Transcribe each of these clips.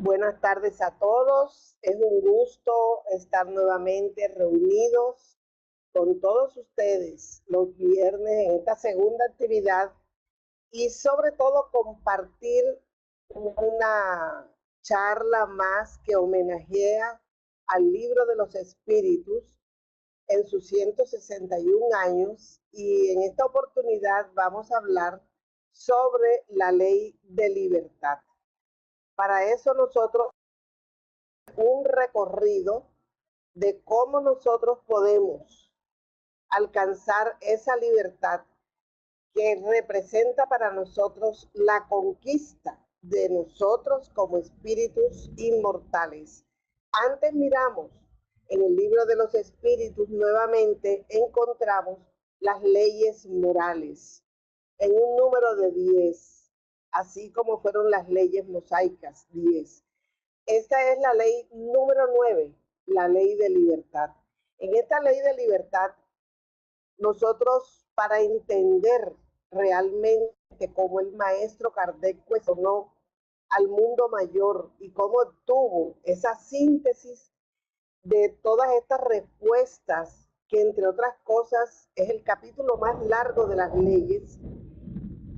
Buenas tardes a todos. Es un gusto estar nuevamente reunidos con todos ustedes los viernes en esta segunda actividad y sobre todo compartir una charla más que homenajea al libro de los espíritus en sus 161 años, y en esta oportunidad vamos a hablar sobre la ley de libertad. Para eso nosotros un recorrido de cómo nosotros podemos alcanzar esa libertad que representa para nosotros la conquista de nosotros como espíritus inmortales. Antes miramos en el libro de los espíritus, nuevamente encontramos las leyes morales en un número de 10, así como fueron las leyes mosaicas, 10. Esta es la ley número 9, la ley de libertad. En esta ley de libertad, nosotros, para entender realmente cómo el maestro Kardec cuestionó al mundo mayor y cómo obtuvo esa síntesis de todas estas respuestas, que entre otras cosas es el capítulo más largo de las leyes,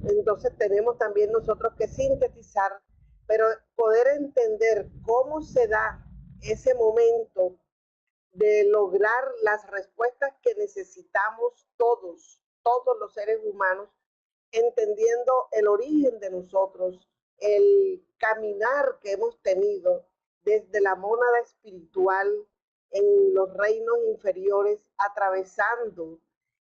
entonces tenemos también nosotros que sintetizar, pero poder entender cómo se da ese momento de lograr las respuestas que necesitamos todos los seres humanos, entendiendo el origen de nosotros, el caminar que hemos tenido desde la mónada espiritual en los reinos inferiores, atravesando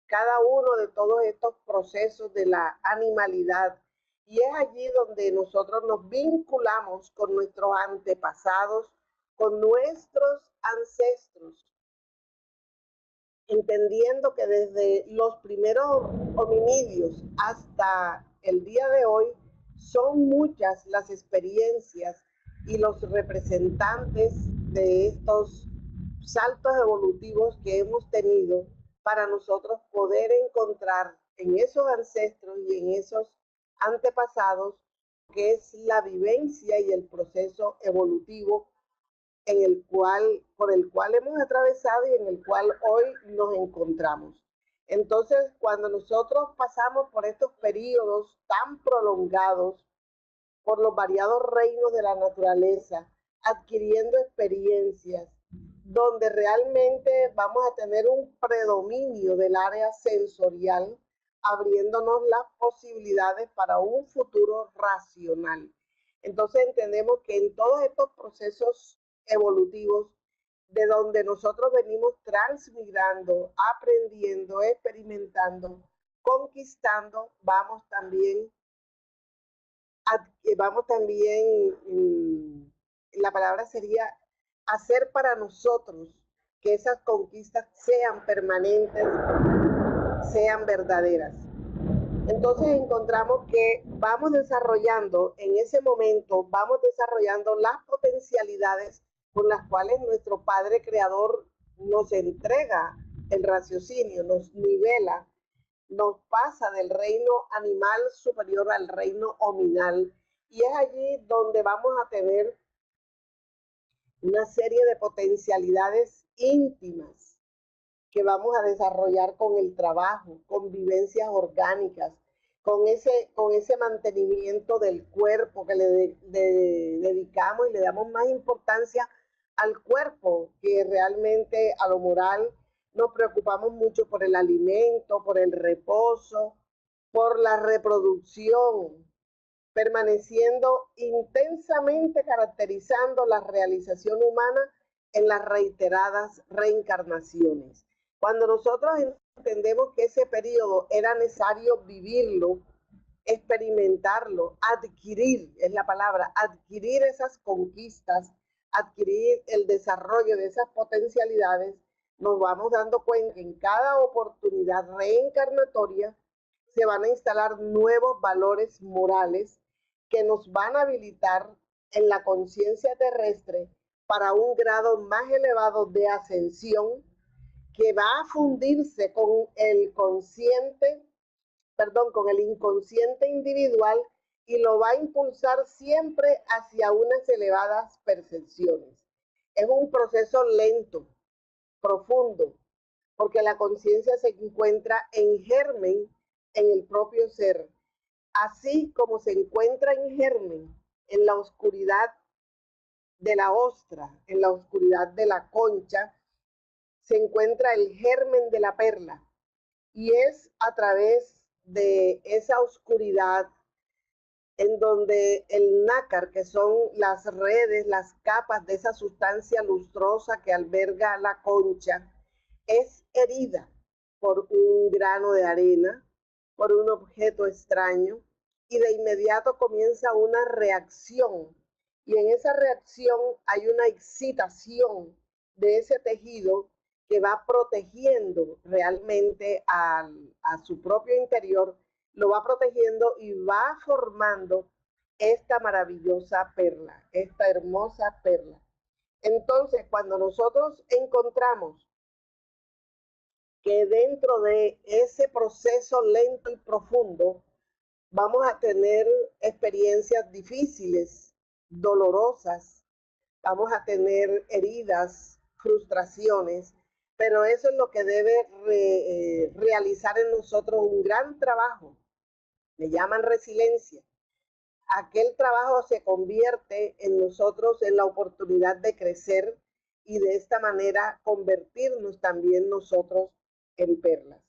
cada uno de todos estos procesos de la animalidad. Y es allí donde nosotros nos vinculamos con nuestros antepasados, con nuestros ancestros, entendiendo que desde los primeros hominidios hasta el día de hoy son muchas las experiencias y los representantes de estos saltos evolutivos que hemos tenido para nosotros poder encontrar en esos ancestros y en esos antepasados que es la vivencia y el proceso evolutivo por el cual hemos atravesado y en el cual hoy nos encontramos. Entonces, cuando nosotros pasamos por estos periodos tan prolongados, por los variados reinos de la naturaleza, adquiriendo experiencias, donde realmente vamos a tener un predominio del área sensorial, abriéndonos las posibilidades para un futuro racional. Entonces entendemos que en todos estos procesos evolutivos, de donde nosotros venimos transmigrando, aprendiendo, experimentando, conquistando, vamos también, la palabra sería hacer para nosotros que esas conquistas sean permanentes, sean verdaderas. Entonces encontramos que vamos desarrollando, en ese momento, vamos desarrollando las potencialidades con las cuales nuestro Padre Creador nos entrega el raciocinio, nos nivela, nos pasa del reino animal superior al reino hominal, y es allí donde vamos a tener una serie de potencialidades íntimas que vamos a desarrollar con el trabajo, con vivencias orgánicas, con ese mantenimiento del cuerpo que le dedicamos y le damos más importancia al cuerpo que realmente a lo moral. Nos preocupamos mucho por el alimento, por el reposo, por la reproducción, permaneciendo intensamente caracterizando la realización humana en las reiteradas reencarnaciones. Cuando nosotros entendemos que ese periodo era necesario vivirlo, experimentarlo, adquirir, es la palabra, adquirir esas conquistas, adquirir el desarrollo de esas potencialidades, nos vamos dando cuenta que en cada oportunidad reencarnatoria se van a instalar nuevos valores morales que nos van a habilitar en la conciencia terrestre para un grado más elevado de ascensión, que va a fundirse con el inconsciente individual, y lo va a impulsar siempre hacia unas elevadas percepciones. Es un proceso lento, profundo, porque la conciencia se encuentra en germen en el propio ser, así como se encuentra en germen en la oscuridad de la ostra, en la oscuridad de la concha, se encuentra el germen de la perla. Y es a través de esa oscuridad en donde el nácar, que son las redes, las capas de esa sustancia lustrosa que alberga la concha, es herida por un grano de arena, por un objeto extraño, y de inmediato comienza una reacción. Y en esa reacción hay una excitación de ese tejido que va protegiendo realmente a su propio interior, lo va protegiendo y va formando esta maravillosa perla, esta hermosa perla. Entonces, cuando nosotros encontramos que dentro de ese proceso lento y profundo vamos a tener experiencias difíciles, dolorosas, vamos a tener heridas, frustraciones, pero eso es lo que debe realizar en nosotros un gran trabajo. Le llaman resiliencia. Aquel trabajo se convierte en nosotros en la oportunidad de crecer y de esta manera convertirnos también nosotros en perlas.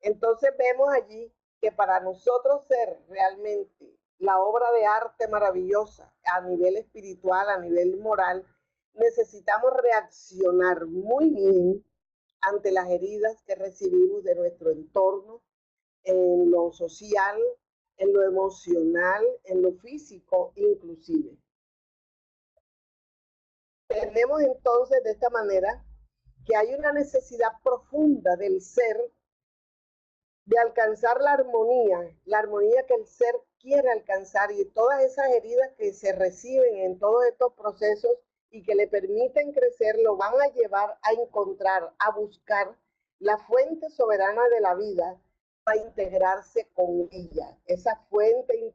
Entonces vemos allí que para nosotros ser realmente la obra de arte maravillosa a nivel espiritual, a nivel moral, necesitamos reaccionar muy bien ante las heridas que recibimos de nuestro entorno, en lo social, en lo emocional, en lo físico inclusive. Tenemos entonces de esta manera que hay una necesidad profunda del ser de alcanzar la armonía que el ser quiere alcanzar, y todas esas heridas que se reciben en todos estos procesos y que le permiten crecer, lo van a llevar a encontrar, a buscar la fuente soberana de la vida para integrarse con ella. Esa fuente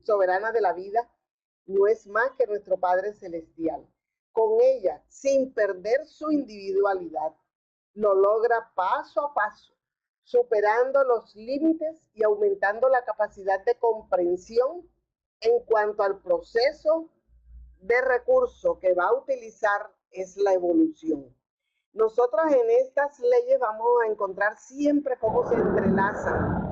soberana de la vida no es más que nuestro Padre Celestial. Con ella, sin perder su individualidad, lo logra paso a paso, superando los límites y aumentando la capacidad de comprensión en cuanto al proceso de recurso que va a utilizar es la evolución. Nosotros en estas leyes vamos a encontrar siempre cómo se entrelazan.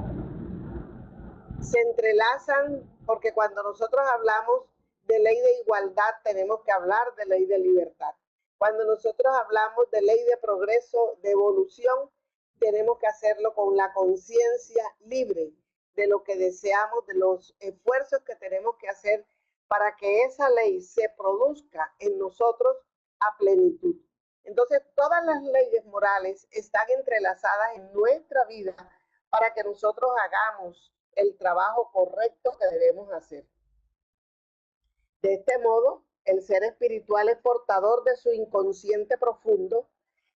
Se entrelazan porque cuando nosotros hablamos de ley de igualdad tenemos que hablar de ley de libertad. Cuando nosotros hablamos de ley de progreso, de evolución, tenemos que hacerlo con la conciencia libre de lo que deseamos, de los esfuerzos que tenemos que hacer para que esa ley se produzca en nosotros a plenitud. Entonces, todas las leyes morales están entrelazadas en nuestra vida para que nosotros hagamos el trabajo correcto que debemos hacer. De este modo, el ser espiritual es portador de su inconsciente profundo,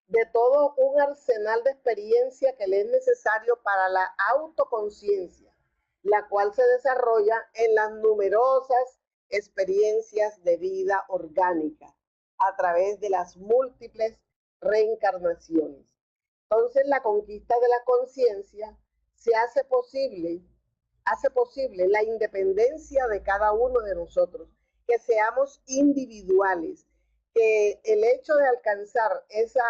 de todo un arsenal de experiencia que le es necesario para la autoconciencia, la cual se desarrolla en las numerosas experiencias de vida orgánica a través de las múltiples reencarnaciones. Entonces, la conquista de la conciencia se hace posible la independencia de cada uno de nosotros, que seamos individuales, que el hecho de alcanzar esa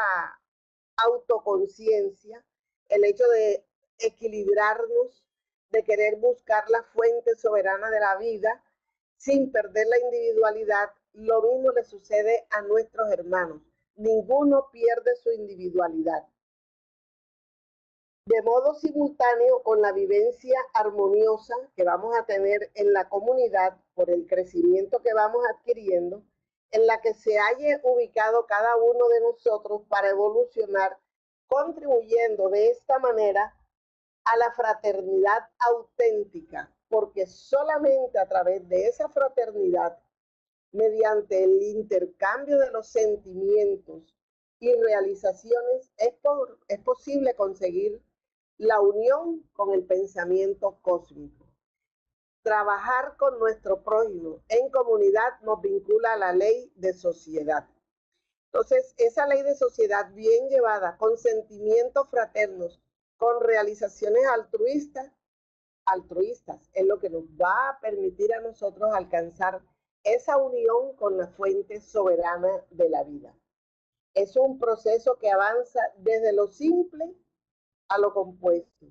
autoconciencia, el hecho de equilibrarnos, de querer buscar la fuente soberana de la vida sin perder la individualidad, lo mismo le sucede a nuestros hermanos. Ninguno pierde su individualidad. De modo simultáneo con la vivencia armoniosa que vamos a tener en la comunidad por el crecimiento que vamos adquiriendo, en la que se haya ubicado cada uno de nosotros para evolucionar, contribuyendo de esta manera a la fraternidad auténtica, porque solamente a través de esa fraternidad, mediante el intercambio de los sentimientos y realizaciones, es posible conseguir la unión con el pensamiento cósmico. trabajar con nuestro prójimo en comunidad nos vincula a la ley de sociedad. Entonces, esa ley de sociedad bien llevada, con sentimientos fraternos, con realizaciones altruistas, es lo que nos va a permitir a nosotros alcanzar esa unión con la fuente soberana de la vida. Es un proceso que avanza desde lo simple a lo compuesto,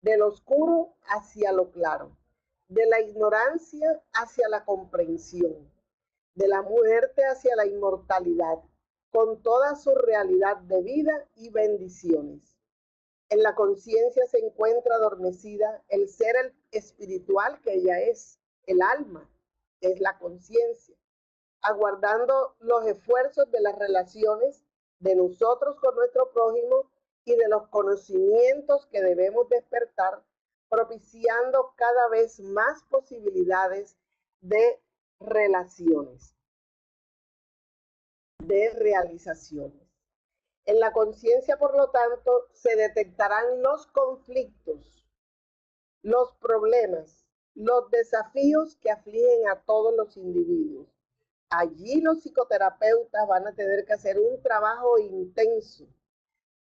de lo oscuro hacia lo claro, de la ignorancia hacia la comprensión, de la muerte hacia la inmortalidad, con toda su realidad de vida y bendiciones. En la conciencia se encuentra adormecida el ser espiritual que ella es, el alma, es la conciencia, aguardando los esfuerzos de las relaciones de nosotros con nuestro prójimo y de los conocimientos que debemos despertar, propiciando cada vez más posibilidades de relaciones, de realizaciones. En la conciencia, por lo tanto, se detectarán los conflictos, los problemas, los desafíos que afligen a todos los individuos. Allí los psicoterapeutas van a tener que hacer un trabajo intenso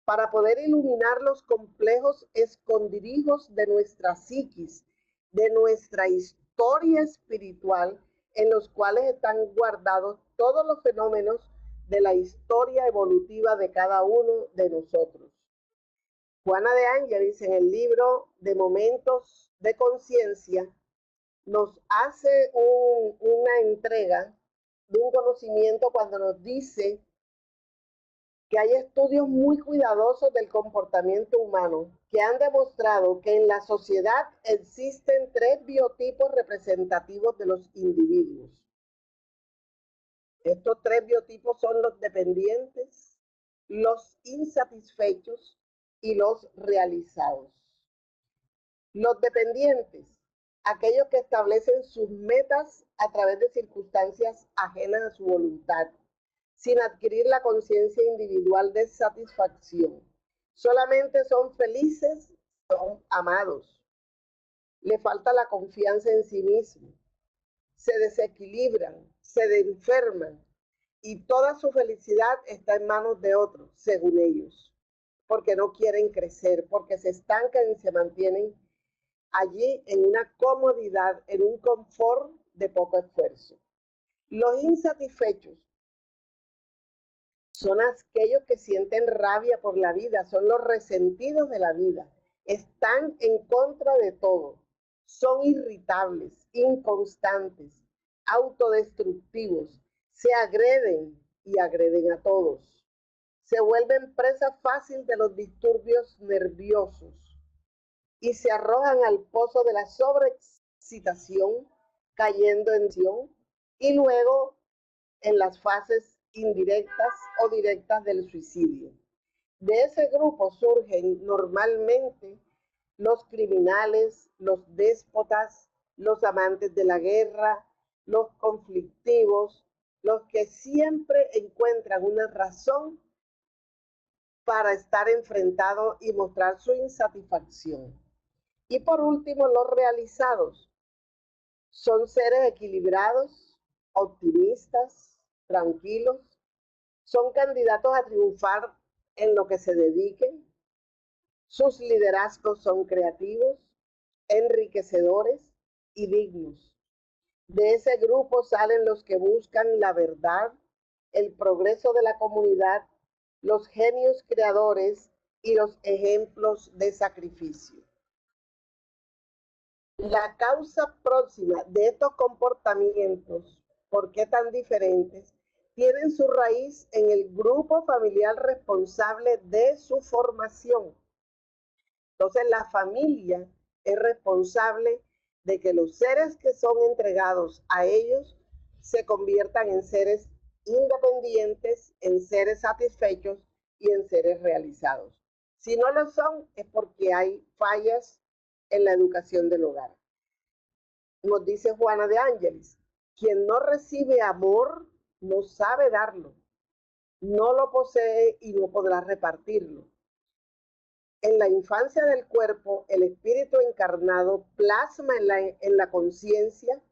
para poder iluminar los complejos escondirijos de nuestra psiquis, de nuestra historia espiritual, en los cuales están guardados todos los fenómenos de la historia evolutiva de cada uno de nosotros. Juana de Ángelis, en el libro de Momentos de Conciencia, nos hace una entrega de un conocimiento cuando nos dice que hay estudios muy cuidadosos del comportamiento humano que han demostrado que en la sociedad existen 3 biotipos representativos de los individuos. Estos 3 biotipos son los dependientes, los insatisfechos y los realizados. Los dependientes, aquellos que establecen sus metas a través de circunstancias ajenas a su voluntad, sin adquirir la conciencia individual de satisfacción. Solamente son felices, son amados. Le falta la confianza en sí mismo. Se desequilibran, se enferman y toda su felicidad está en manos de otros, según ellos, porque no quieren crecer, porque se estancan y se mantienen allí en una comodidad, en un confort de poco esfuerzo. Los insatisfechos son aquellos que sienten rabia por la vida, son los resentidos de la vida, están en contra de todo, son irritables, inconstantes, autodestructivos, se agreden y agreden a todos, se vuelven presa fácil de los disturbios nerviosos y se arrojan al pozo de la sobreexcitación, cayendo en tensión y luego en las fases indirectas o directas del suicidio. De ese grupo surgen normalmente los criminales, los déspotas, los amantes de la guerra, los conflictivos, los que siempre encuentran una razón para estar enfrentados y mostrar su insatisfacción. Y por último, los realizados. Son seres equilibrados, optimistas, tranquilos, son candidatos a triunfar en lo que se dediquen, sus liderazgos son creativos, enriquecedores y dignos. De ese grupo salen los que buscan la verdad, el progreso de la comunidad, los genios creadores y los ejemplos de sacrificio. La causa próxima de estos comportamientos, ¿por qué tan diferentes?, tienen su raíz en el grupo familiar responsable de su formación. Entonces, la familia es responsable de que los seres que son entregados a ellos se conviertan en seres independientes, en seres satisfechos y en seres realizados. Si no lo son, es porque hay fallas en la educación del hogar. Nos dice Juana de Ángelis, quien no recibe amor no sabe darlo, no lo posee y no podrá repartirlo. En la infancia del cuerpo, el espíritu encarnado plasma en la conciencia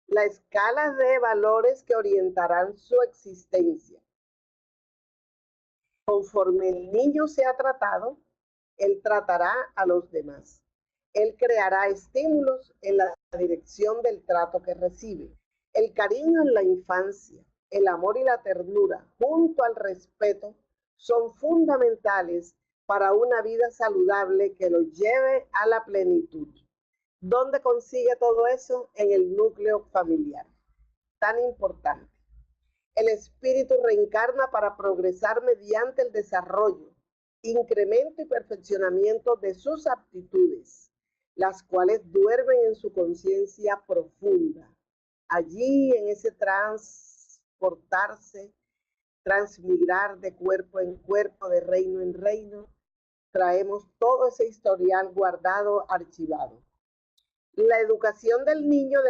la escala de valores que orientarán su existencia. Conforme el niño sea tratado, él tratará a los demás. Él creará estímulos en la dirección del trato que recibe. El cariño en la infancia, el amor y la ternura, junto al respeto, son fundamentales para una vida saludable que lo lleve a la plenitud. ¿Dónde consigue todo eso? En el núcleo familiar. Tan importante. El espíritu reencarna para progresar mediante el desarrollo, incremento y perfeccionamiento de sus aptitudes, las cuales duermen en su conciencia profunda. Allí, en ese transportarse, transmigrar de cuerpo en cuerpo, de reino en reino, traemos todo ese historial guardado, archivado. La educación del niño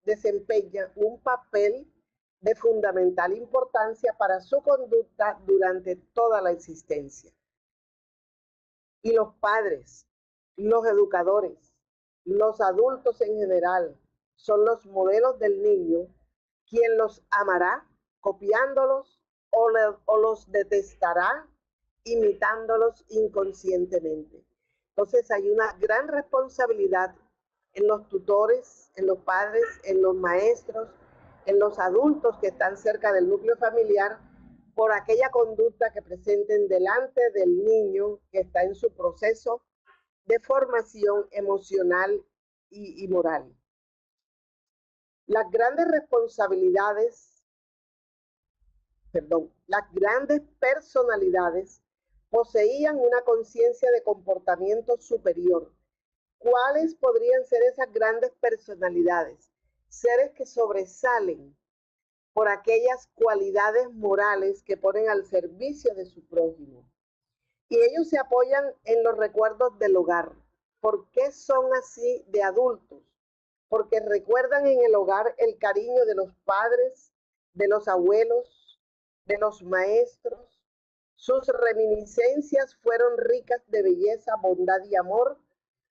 desempeña un papel de fundamental importancia para su conducta durante toda la existencia. Y los padres, los educadores, los adultos en general, son los modelos del niño, quien los amará copiándolos o los detestará imitándolos inconscientemente. Entonces hay una gran responsabilidad en los tutores, en los padres, en los maestros, en los adultos que están cerca del núcleo familiar, por aquella conducta que presenten delante del niño que está en su proceso de formación emocional y moral. Las grandes personalidades poseían una conciencia de comportamiento superior. ¿Cuáles podrían ser esas grandes personalidades? Seres que sobresalen por aquellas cualidades morales que ponen al servicio de su prójimo. Y ellos se apoyan en los recuerdos del hogar. ¿Por qué son así de adultos? Porque recuerdan en el hogar el cariño de los padres, de los abuelos, de los maestros. Sus reminiscencias fueron ricas de belleza, bondad y amor,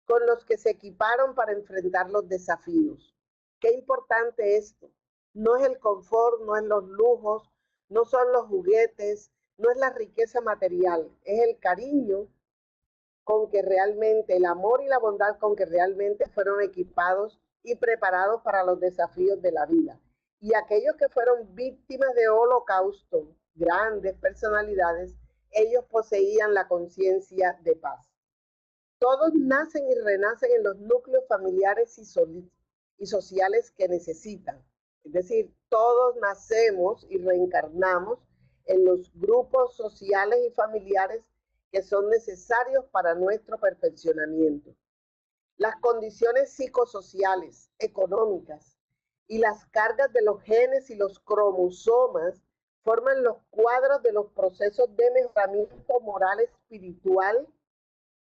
con los que se equiparon para enfrentar los desafíos. Qué importante esto. No es el confort, no es los lujos, no son los juguetes, no es la riqueza material, es el cariño con que realmente, el amor y la bondad con que realmente fueron equipados y preparados para los desafíos de la vida. Y aquellos que fueron víctimas de holocausto, grandes personalidades, ellos poseían la conciencia de paz. Todos nacen y renacen en los núcleos familiares y sociales que necesitan. Es decir, todos nacemos y reencarnamos en los grupos sociales y familiares que son necesarios para nuestro perfeccionamiento. Las condiciones psicosociales, económicas y las cargas de los genes y los cromosomas forman los cuadros de los procesos de mejoramiento moral espiritual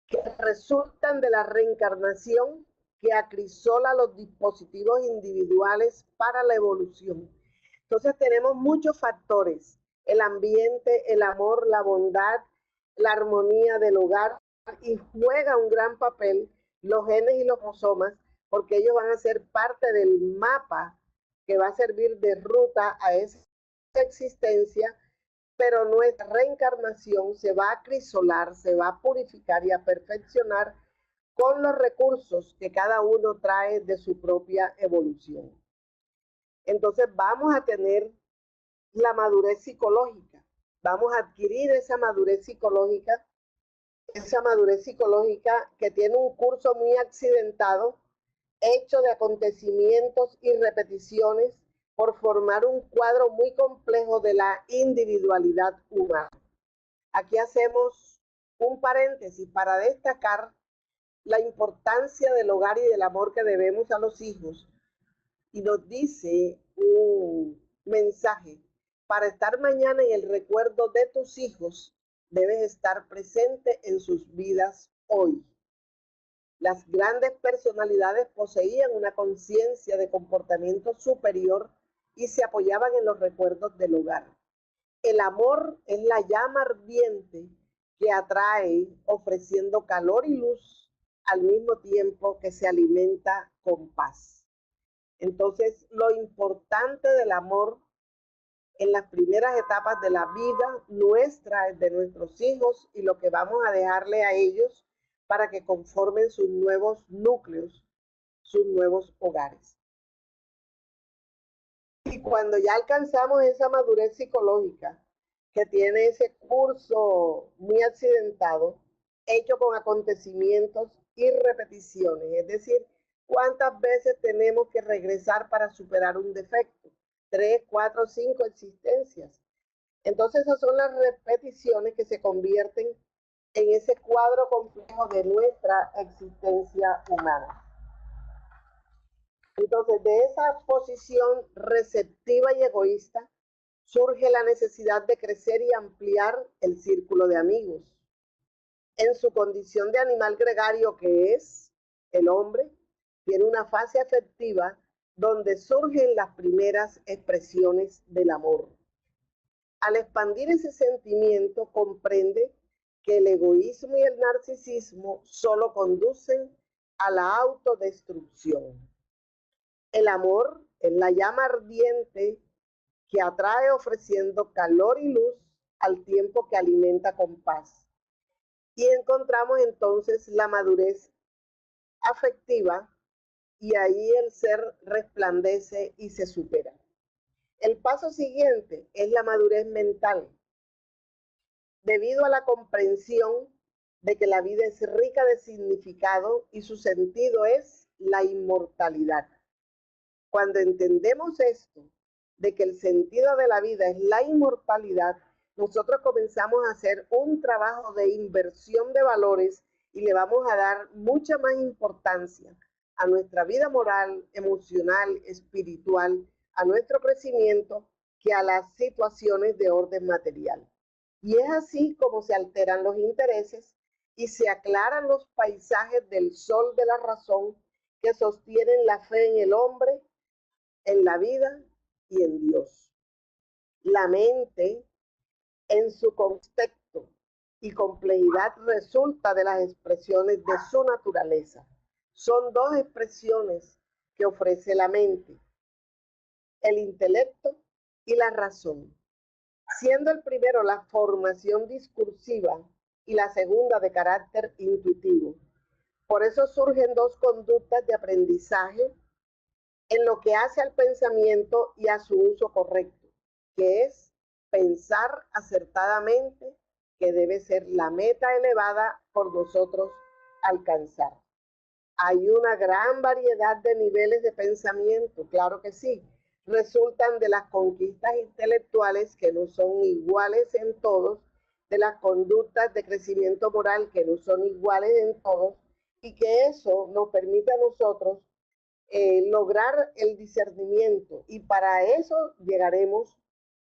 que resultan de la reencarnación que acrisola los dispositivos individuales para la evolución. Entonces tenemos muchos factores: el ambiente, el amor, la bondad, la armonía del hogar, y juega un gran papel los genes y los cromosomas, porque ellos van a ser parte del mapa que va a servir de ruta a esa existencia, pero nuestra reencarnación se va a acrisolar, se va a purificar y a perfeccionar con los recursos que cada uno trae de su propia evolución. Entonces vamos a tener la madurez psicológica, vamos a adquirir esa madurez psicológica que tiene un curso muy accidentado, hecho de acontecimientos y repeticiones, por formar un cuadro muy complejo de la individualidad humana. Aquí hacemos un paréntesis para destacar la importancia del hogar y del amor que debemos a los hijos. Y nos dice un mensaje: para estar mañana en el recuerdo de tus hijos, debes estar presente en sus vidas hoy. Las grandes personalidades poseían una conciencia de comportamiento superior y se apoyaban en los recuerdos del hogar. El amor es la llama ardiente que atrae ofreciendo calor y luz al mismo tiempo que se alimenta con paz. Entonces, lo importante del amor en las primeras etapas de la vida nuestra, de nuestros hijos y lo que vamos a dejarle a ellos para que conformen sus nuevos núcleos, sus nuevos hogares. Y cuando ya alcanzamos esa madurez psicológica, que tiene ese curso muy accidentado, hecho con acontecimientos y repeticiones, es decir, ¿cuántas veces tenemos que regresar para superar un defecto? 3, 4, 5 existencias. Entonces esas son las repeticiones que se convierten en ese cuadro complejo de nuestra existencia humana. Entonces, de esa posición receptiva y egoísta surge la necesidad de crecer y ampliar el círculo de amigos. En su condición de animal gregario que es, el hombre tiene una fase afectiva donde surgen las primeras expresiones del amor. Al expandir ese sentimiento, comprende que el egoísmo y el narcisismo solo conducen a la autodestrucción. El amor es la llama ardiente que atrae ofreciendo calor y luz al tiempo que alimenta con paz. Y encontramos entonces la madurez afectiva y ahí el ser resplandece y se supera. El paso siguiente es la madurez mental. Debido a la comprensión de que la vida es rica de significado y su sentido es la inmortalidad. Cuando entendemos esto, de que el sentido de la vida es la inmortalidad, nosotros comenzamos a hacer un trabajo de inversión de valores y le vamos a dar mucha más importancia a nuestra vida moral, emocional, espiritual, a nuestro crecimiento, que a las situaciones de orden material. Y es así como se alteran los intereses y se aclaran los paisajes del sol de la razón que sostienen la fe en el hombre, en la vida y en Dios. La mente, en su contexto y complejidad, resulta de las expresiones de su naturaleza. Son dos expresiones que ofrece la mente: el intelecto y la razón, siendo el primero la formación discursiva y la segunda de carácter intuitivo. Por eso surgen dos conductas de aprendizaje en lo que hace al pensamiento y a su uso correcto, que es pensar acertadamente, que debe ser la meta elevada por nosotros alcanzar. Hay una gran variedad de niveles de pensamiento, claro que sí. Resultan de las conquistas intelectuales que no son iguales en todos, de las conductas de crecimiento moral que no son iguales en todos, y que eso nos permite a nosotros lograr el discernimiento, y para eso llegaremos,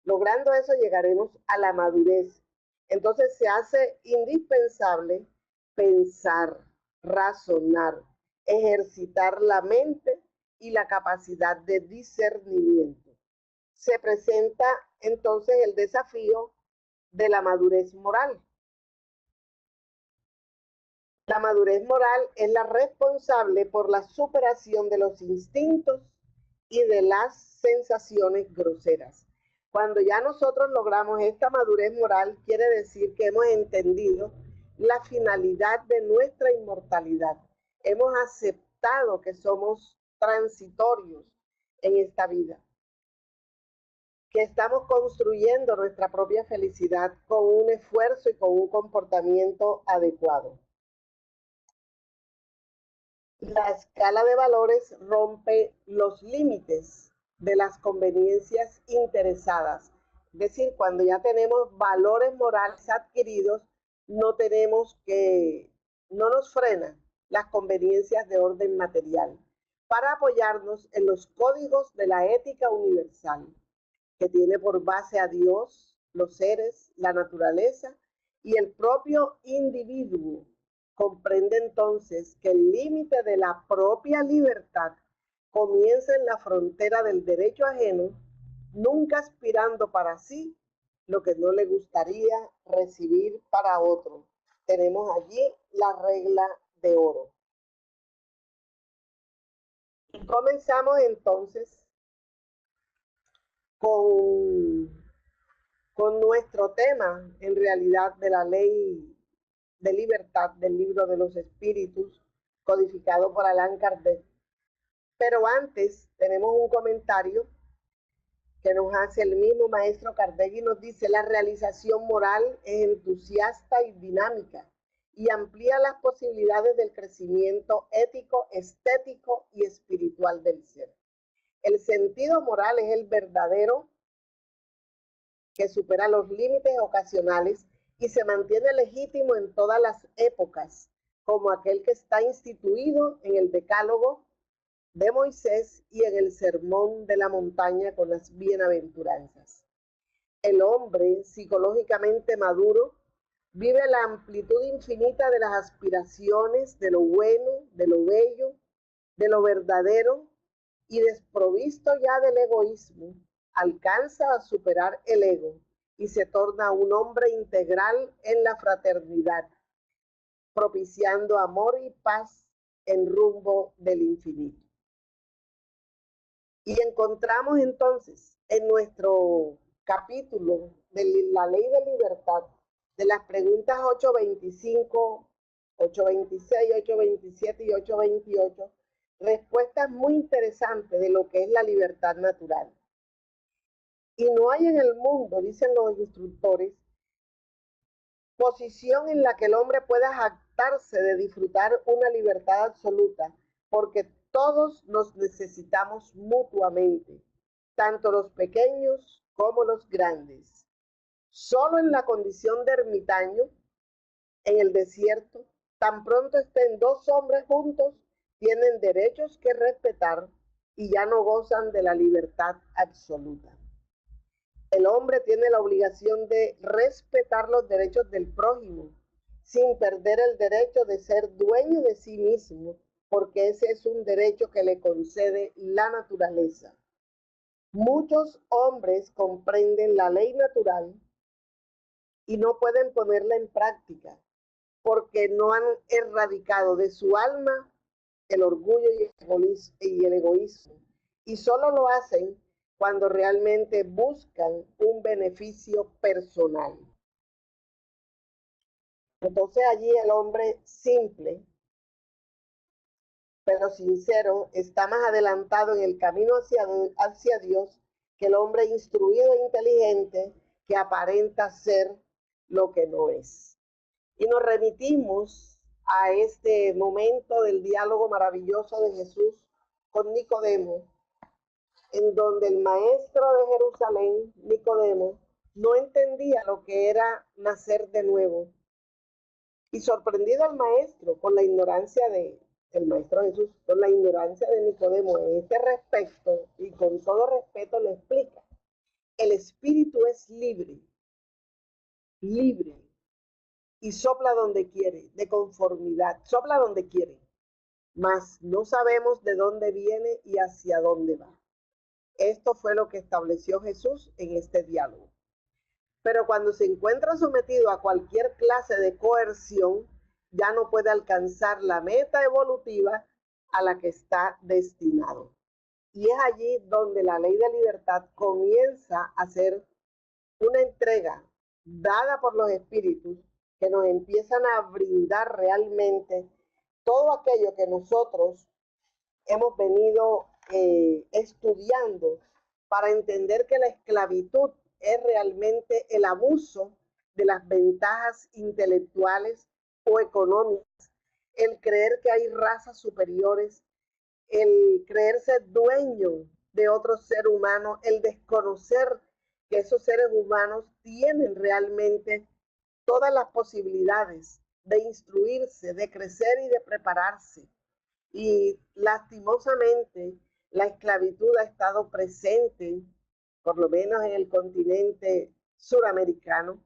logrando eso llegaremos a la madurez. Entonces se hace indispensable pensar, razonar, ejercitar la mente y la capacidad de discernimiento. Se presenta entonces el desafío de la madurez moral. La madurez moral es la responsable por la superación de los instintos y de las sensaciones groseras. Cuando ya nosotros logramos esta madurez moral, quiere decir que hemos entendido la finalidad de nuestra inmortalidad. Hemos aceptado que somos transitorios en esta vida, que estamos construyendo nuestra propia felicidad con un esfuerzo y con un comportamiento adecuado. La escala de valores rompe los límites de las conveniencias interesadas. Es decir, cuando ya tenemos valores morales adquiridos, no nos frenan las conveniencias de orden material, para apoyarnos en los códigos de la ética universal, que tiene por base a Dios, los seres, la naturaleza y el propio individuo. Comprende entonces que el límite de la propia libertad comienza en la frontera del derecho ajeno, nunca aspirando para sí lo que no le gustaría recibir para otro. Tenemos allí la regla de oro. Y comenzamos entonces con nuestro tema, en realidad, de la ley de libertad del libro de los espíritus, codificado por Allan Kardec. Pero antes tenemos un comentario que nos hace el mismo maestro Kardec y nos dice: la realización moral es entusiasta y dinámica y amplía las posibilidades del crecimiento ético, estético y espiritual del ser. El sentido moral es el verdadero que supera los límites ocasionales y se mantiene legítimo en todas las épocas, como aquel que está instituido en el Decálogo de Moisés y en el Sermón de la Montaña con las bienaventuranzas. El hombre psicológicamente maduro vive la amplitud infinita de las aspiraciones, de lo bueno, de lo bello, de lo verdadero, y desprovisto ya del egoísmo, alcanza a superar el ego y se torna un hombre integral en la fraternidad, propiciando amor y paz en rumbo del infinito. Y encontramos entonces en nuestro capítulo de la ley de libertad, de las preguntas 825, 826, 827 y 828, respuestas muy interesantes de lo que es la libertad natural. Y no hay en el mundo, dicen los instructores, posición en la que el hombre pueda jactarse de disfrutar una libertad absoluta, porque todos nos necesitamos mutuamente, tanto los pequeños como los grandes. Solo en la condición de ermitaño, en el desierto, tan pronto estén dos hombres juntos, tienen derechos que respetar y ya no gozan de la libertad absoluta. El hombre tiene la obligación de respetar los derechos del prójimo, sin perder el derecho de ser dueño de sí mismo, porque ese es un derecho que le concede la naturaleza. Muchos hombres comprenden la ley natural y no pueden ponerla en práctica, porque no han erradicado de su alma el orgullo y el egoísmo, y solo lo hacen cuando realmente buscan un beneficio personal. Entonces allí el hombre simple, pero sincero, está más adelantado en el camino hacia Dios que el hombre instruido e inteligente que aparenta ser lo que no es. Y nos remitimos a este momento del diálogo maravilloso de Jesús con Nicodemo, en donde el maestro de Jerusalén, Nicodemo, no entendía lo que era nacer de nuevo. Y sorprendido el maestro con la ignorancia el maestro Jesús, con la ignorancia de Nicodemo en este respecto, y con todo respeto le explica: el espíritu es libre, libre, y sopla donde quiere, de conformidad, sopla donde quiere, mas no sabemos de dónde viene y hacia dónde va. Esto fue lo que estableció Jesús en este diálogo. Pero cuando se encuentra sometido a cualquier clase de coerción, ya no puede alcanzar la meta evolutiva a la que está destinado. Y es allí donde la ley de libertad comienza a ser una entrega dada por los espíritus que nos empiezan a brindar realmente todo aquello que nosotros hemos venido estudiando para entender que la esclavitud es realmente el abuso de las ventajas intelectuales o económicas, el creer que hay razas superiores, el creerse dueño de otro ser humano, el desconocer que esos seres humanos tienen realmente todas las posibilidades de instruirse, de crecer y de prepararse. Y lastimosamente la esclavitud ha estado presente, por lo menos en el continente suramericano,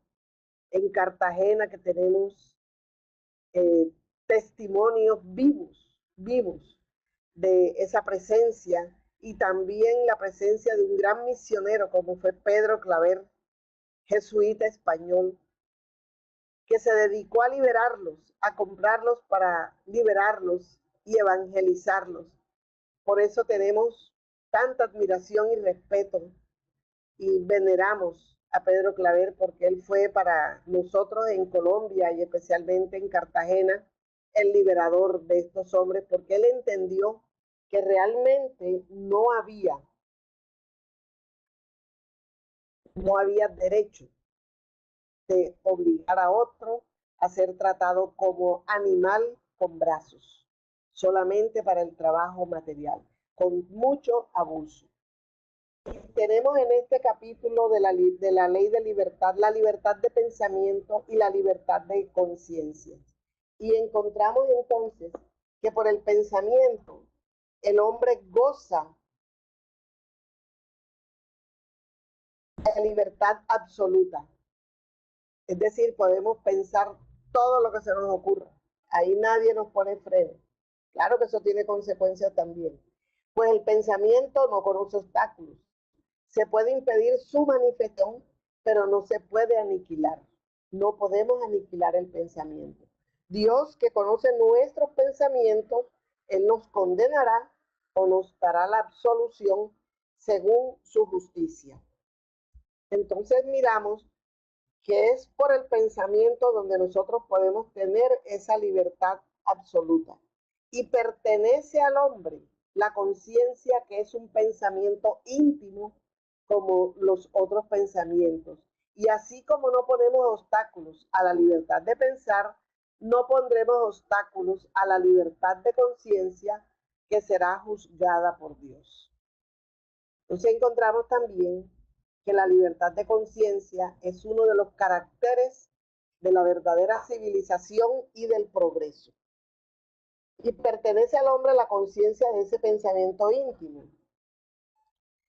en Cartagena, que tenemos testimonios vivos de esa presencia, y también la presencia de un gran misionero como fue Pedro Claver, jesuita español, que se dedicó a liberarlos, a comprarlos para liberarlos y evangelizarlos. Por eso tenemos tanta admiración y respeto y veneramos a Pedro Claver, porque él fue para nosotros en Colombia y especialmente en Cartagena el liberador de estos hombres, porque él entendió que realmente no había derecho de obligar a otro a ser tratado como animal con brazos, solamente para el trabajo material, con mucho abuso. Tenemos en este capítulo de la ley de libertad, la libertad de pensamiento y la libertad de conciencia. Y encontramos entonces que por el pensamiento el hombre goza de libertad absoluta. Es decir, podemos pensar todo lo que se nos ocurra. Ahí nadie nos pone freno. Claro que eso tiene consecuencias también. Pues el pensamiento no conoce obstáculos. Se puede impedir su manifestación, pero no se puede aniquilar. No podemos aniquilar el pensamiento. Dios, que conoce nuestros pensamientos, Él nos condenará o nos dará la absolución según su justicia. Entonces miramos que es por el pensamiento donde nosotros podemos tener esa libertad absoluta. Y pertenece al hombre la conciencia, que es un pensamiento íntimo como los otros pensamientos. Y así como no ponemos obstáculos a la libertad de pensar, no pondremos obstáculos a la libertad de conciencia, que será juzgada por Dios. Entonces encontramos también que la libertad de conciencia es uno de los caracteres de la verdadera civilización y del progreso. Y pertenece al hombre la conciencia de ese pensamiento íntimo.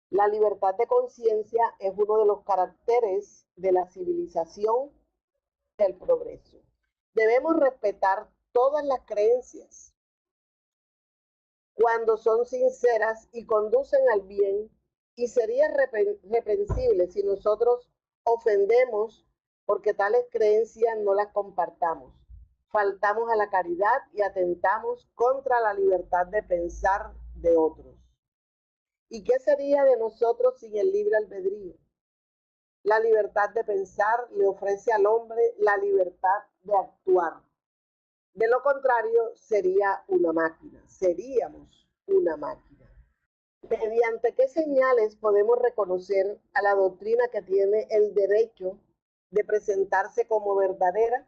La libertad de conciencia es uno de los caracteres de la civilización y del progreso. Debemos respetar todas las creencias cuando son sinceras y conducen al bien, y sería reprensible si nosotros ofendemos porque tales creencias no las compartamos. Faltamos a la caridad y atentamos contra la libertad de pensar de otros. ¿Y qué sería de nosotros sin el libre albedrío? La libertad de pensar le ofrece al hombre la libertad de actuar. De lo contrario, sería una máquina, seríamos una máquina. ¿Mediante qué señales podemos reconocer a la doctrina que tiene el derecho de presentarse como verdadera?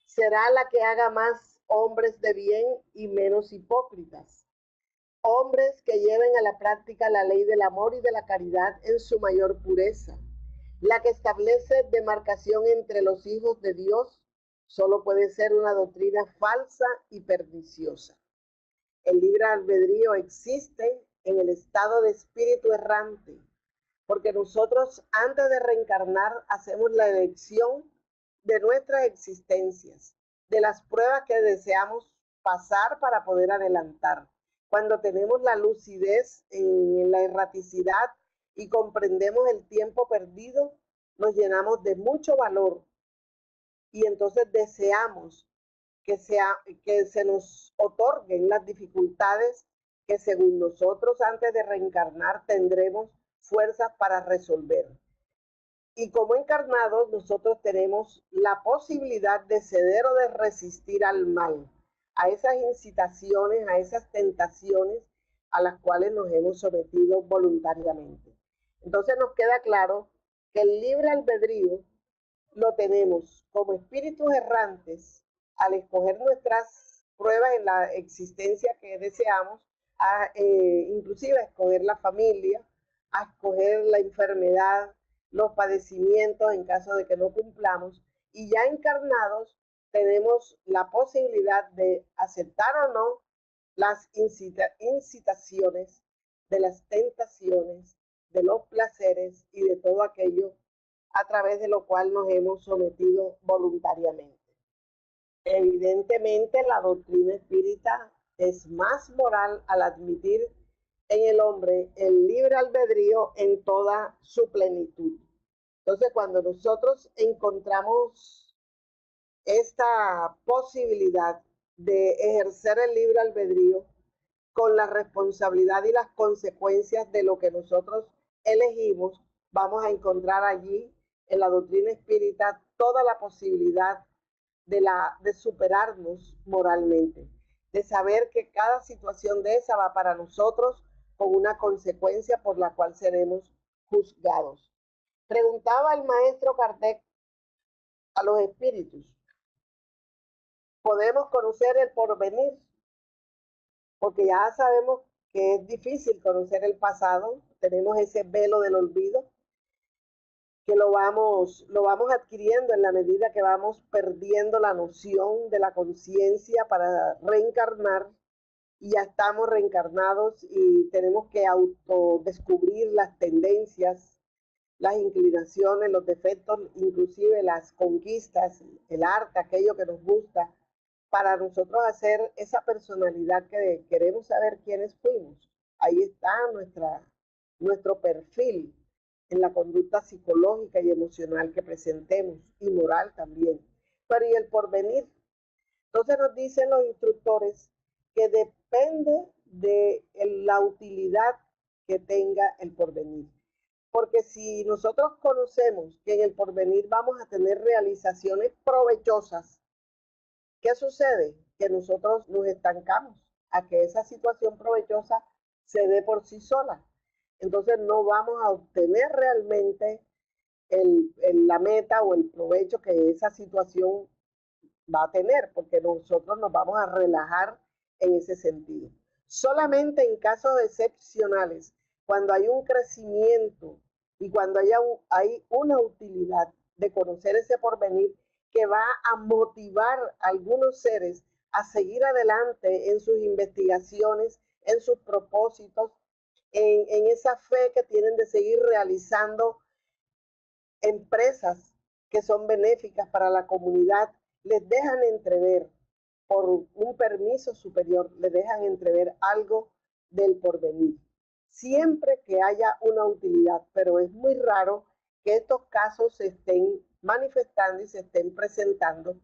Será la que haga más hombres de bien y menos hipócritas. Hombres que lleven a la práctica la ley del amor y de la caridad en su mayor pureza. La que establece demarcación entre los hijos de Dios solo puede ser una doctrina falsa y perniciosa. El libre albedrío existe en el estado de espíritu errante, porque nosotros antes de reencarnar hacemos la elección de nuestras existencias, de las pruebas que deseamos pasar para poder adelantar. Cuando tenemos la lucidez en la erraticidad y comprendemos el tiempo perdido, nos llenamos de mucho valor y entonces deseamos que se nos otorguen las dificultades que según nosotros antes de reencarnar tendremos fuerzas para resolver. Y como encarnados nosotros tenemos la posibilidad de ceder o de resistir al mal, a esas incitaciones, a esas tentaciones a las cuales nos hemos sometido voluntariamente. Entonces nos queda claro que el libre albedrío lo tenemos como espíritus errantes al escoger nuestras pruebas en la existencia que deseamos, inclusive a escoger la familia, a escoger la enfermedad, los padecimientos en caso de que no cumplamos, y ya encarnados tenemos la posibilidad de aceptar o no las incitaciones, de las tentaciones, de los placeres y de todo aquello a través de lo cual nos hemos sometido voluntariamente. Evidentemente, la doctrina espírita es más moral al admitir en el hombre el libre albedrío en toda su plenitud. Entonces, cuando nosotros encontramos esta posibilidad de ejercer el libre albedrío con la responsabilidad y las consecuencias de lo que nosotros elegimos, vamos a encontrar allí en la doctrina espírita toda la posibilidad de superarnos moralmente, de saber que cada situación de esa va para nosotros con una consecuencia por la cual seremos juzgados. Preguntaba el maestro Kardec a los espíritus, ¿podemos conocer el porvenir? Porque ya sabemos que es difícil conocer el pasado, tenemos ese velo del olvido, que lo vamos adquiriendo en la medida que vamos perdiendo la noción de la conciencia para reencarnar, y ya estamos reencarnados y tenemos que autodescubrir las tendencias, las inclinaciones, los defectos, inclusive las conquistas, el arte, aquello que nos gusta, para nosotros hacer esa personalidad que queremos saber quiénes fuimos. Ahí está nuestro perfil en la conducta psicológica y emocional que presentemos, y moral también. Pero ¿y el porvenir? Entonces nos dicen los instructores que depende de la utilidad que tenga el porvenir. Porque si nosotros conocemos que en el porvenir vamos a tener realizaciones provechosas, ¿qué sucede? Que nosotros nos estancamos a que esa situación provechosa se dé por sí sola. Entonces no vamos a obtener realmente la meta o el provecho que esa situación va a tener, porque nosotros nos vamos a relajar en ese sentido. Solamente en casos excepcionales, cuando hay un crecimiento y cuando hay una utilidad de conocer ese porvenir que va a motivar a algunos seres a seguir adelante en sus investigaciones, en sus propósitos, en esa fe que tienen de seguir realizando empresas que son benéficas para la comunidad, les dejan entrever, por un permiso superior, les dejan entrever algo del porvenir. Siempre que haya una utilidad, pero es muy raro que estos casos se estén manifestando y se estén presentando,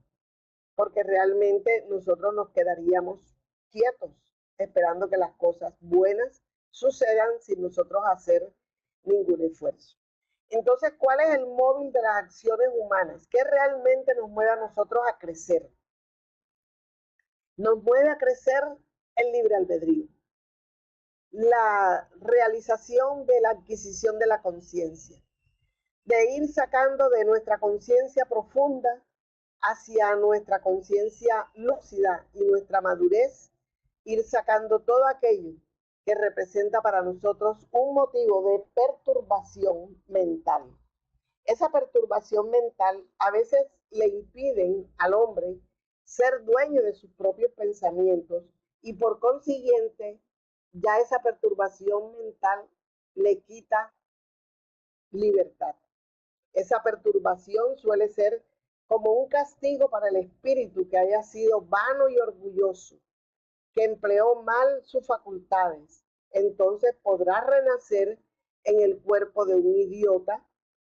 porque realmente nosotros nos quedaríamos quietos esperando que las cosas buenas sucedan sin nosotros hacer ningún esfuerzo. Entonces, ¿cuál es el móvil de las acciones humanas? ¿Qué realmente nos mueve a nosotros a crecer? Nos mueve a crecer el libre albedrío, la realización de la adquisición de la conciencia, de ir sacando de nuestra conciencia profunda hacia nuestra conciencia lúcida y nuestra madurez, ir sacando todo aquello que representa para nosotros un motivo de perturbación mental. Esa perturbación mental a veces le impiden al hombre ser dueño de sus propios pensamientos, y por consiguiente ya esa perturbación mental le quita libertad. Esa perturbación suele ser como un castigo para el espíritu que haya sido vano y orgulloso, que empleó mal sus facultades. Entonces podrá renacer en el cuerpo de un idiota,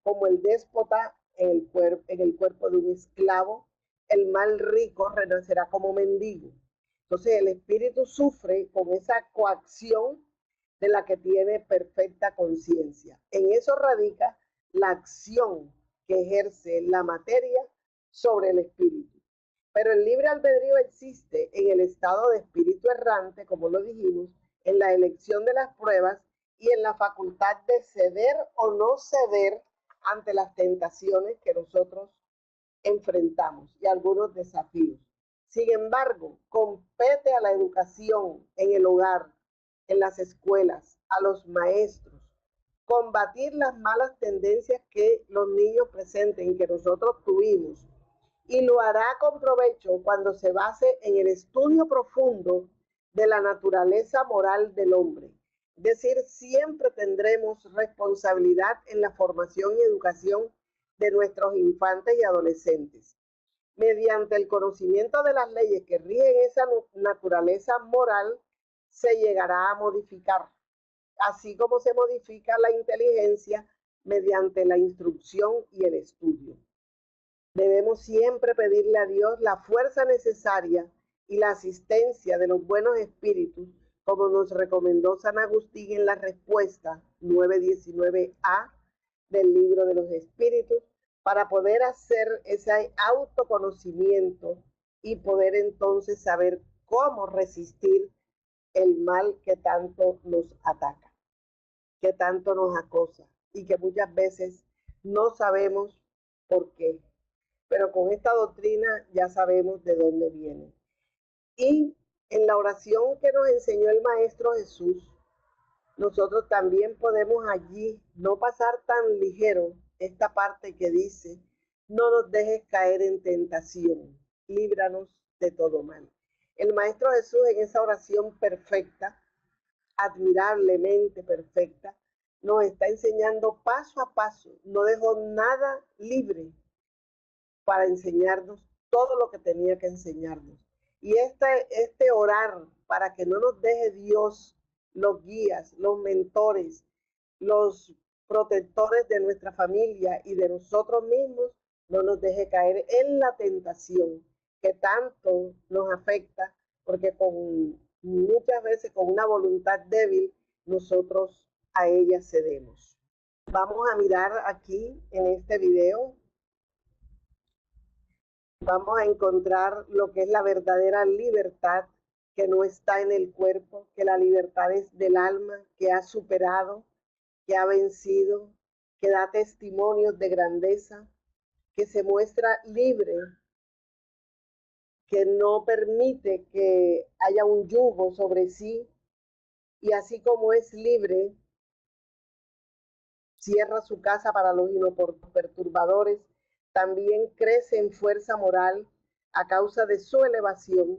como el déspota en el cuerpo de un esclavo. El mal rico renacerá como mendigo. Entonces el espíritu sufre con esa coacción de la que tiene perfecta conciencia. En eso radica la acción que ejerce la materia sobre el espíritu. Pero el libre albedrío existe en el estado de espíritu errante, como lo dijimos, en la elección de las pruebas y en la facultad de ceder o no ceder ante las tentaciones que nosotros enfrentamos y algunos desafíos. Sin embargo, compete a la educación en el hogar, en las escuelas, a los maestros, combatir las malas tendencias que los niños presenten, que nosotros tuvimos, y lo hará con provecho cuando se base en el estudio profundo de la naturaleza moral del hombre. Es decir, siempre tendremos responsabilidad en la formación y educación de nuestros infantes y adolescentes. Mediante el conocimiento de las leyes que rigen esa naturaleza moral, se llegará a modificar, así como se modifica la inteligencia mediante la instrucción y el estudio. Debemos siempre pedirle a Dios la fuerza necesaria y la asistencia de los buenos espíritus, como nos recomendó San Agustín en la respuesta 919a del libro de los espíritus, para poder hacer ese autoconocimiento y poder entonces saber cómo resistir el mal que tanto nos ataca, que tanto nos acosa y que muchas veces no sabemos por qué. Pero con esta doctrina ya sabemos de dónde viene. Y en la oración que nos enseñó el Maestro Jesús, nosotros también podemos allí no pasar tan ligero esta parte que dice: no nos dejes caer en tentación, líbranos de todo mal. El Maestro Jesús en esa oración perfecta, admirablemente perfecta, nos está enseñando paso a paso, no dejó nada libre para enseñarnos todo lo que tenía que enseñarnos. Y este orar para que no nos deje Dios los guías, los mentores, los protectores de nuestra familia y de nosotros mismos, no nos deje caer en la tentación que tanto nos afecta, porque muchas veces con una voluntad débil nosotros a ella cedemos. Vamos a mirar aquí en este video, vamos a encontrar lo que es la verdadera libertad, que no está en el cuerpo, que la libertad es del alma, que ha superado, que ha vencido, que da testimonios de grandeza, que se muestra libre, que no permite que haya un yugo sobre sí, y así como es libre, cierra su casa para los perturbadores, también crece en fuerza moral a causa de su elevación,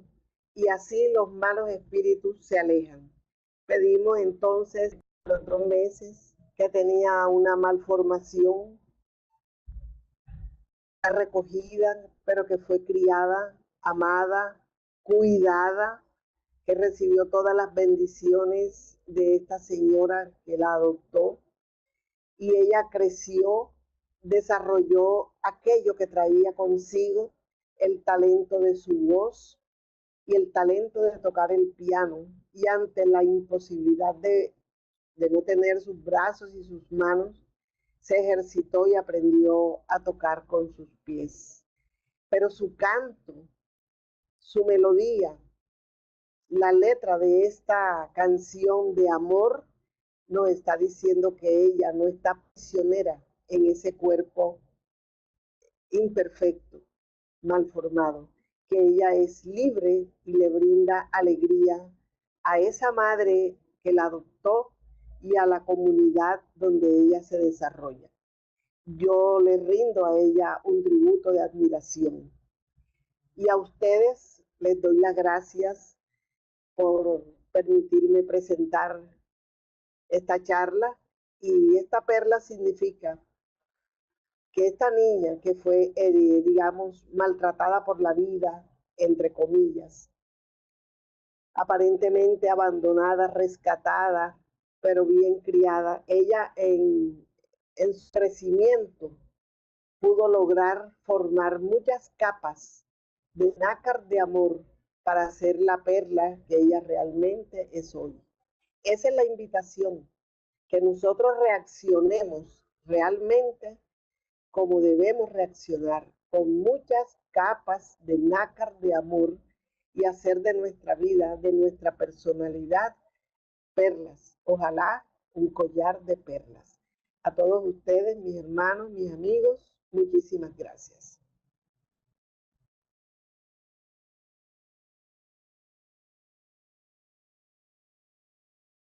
y así los malos espíritus se alejan. Pedimos entonces los 2 meses que tenía una malformación, recogida, pero que fue criada, amada, cuidada, que recibió todas las bendiciones de esta señora que la adoptó, y ella creció, desarrolló aquello que traía consigo, el talento de su voz y el talento de tocar el piano, y ante la imposibilidad de no tener sus brazos y sus manos, se ejercitó y aprendió a tocar con sus pies. Pero su canto, su melodía, la letra de esta canción de amor nos está diciendo que ella no está prisionera en ese cuerpo imperfecto, mal formado, que ella es libre y le brinda alegría a esa madre que la adoptó y a la comunidad donde ella se desarrolla. Yo le rindo a ella un tributo de admiración. Y a ustedes les doy las gracias por permitirme presentar esta charla. Y esta perla significa que esta niña que fue, digamos, maltratada por la vida, entre comillas, aparentemente abandonada, rescatada, pero bien criada, ella en su crecimiento pudo lograr formar muchas capas de nácar de amor para hacer la perla que ella realmente es hoy. Esa es la invitación, que nosotros reaccionemos realmente como debemos reaccionar, con muchas capas de nácar de amor, y hacer de nuestra vida, de nuestra personalidad, perlas. Ojalá un collar de perlas. A todos ustedes, mis hermanos, mis amigos, muchísimas gracias.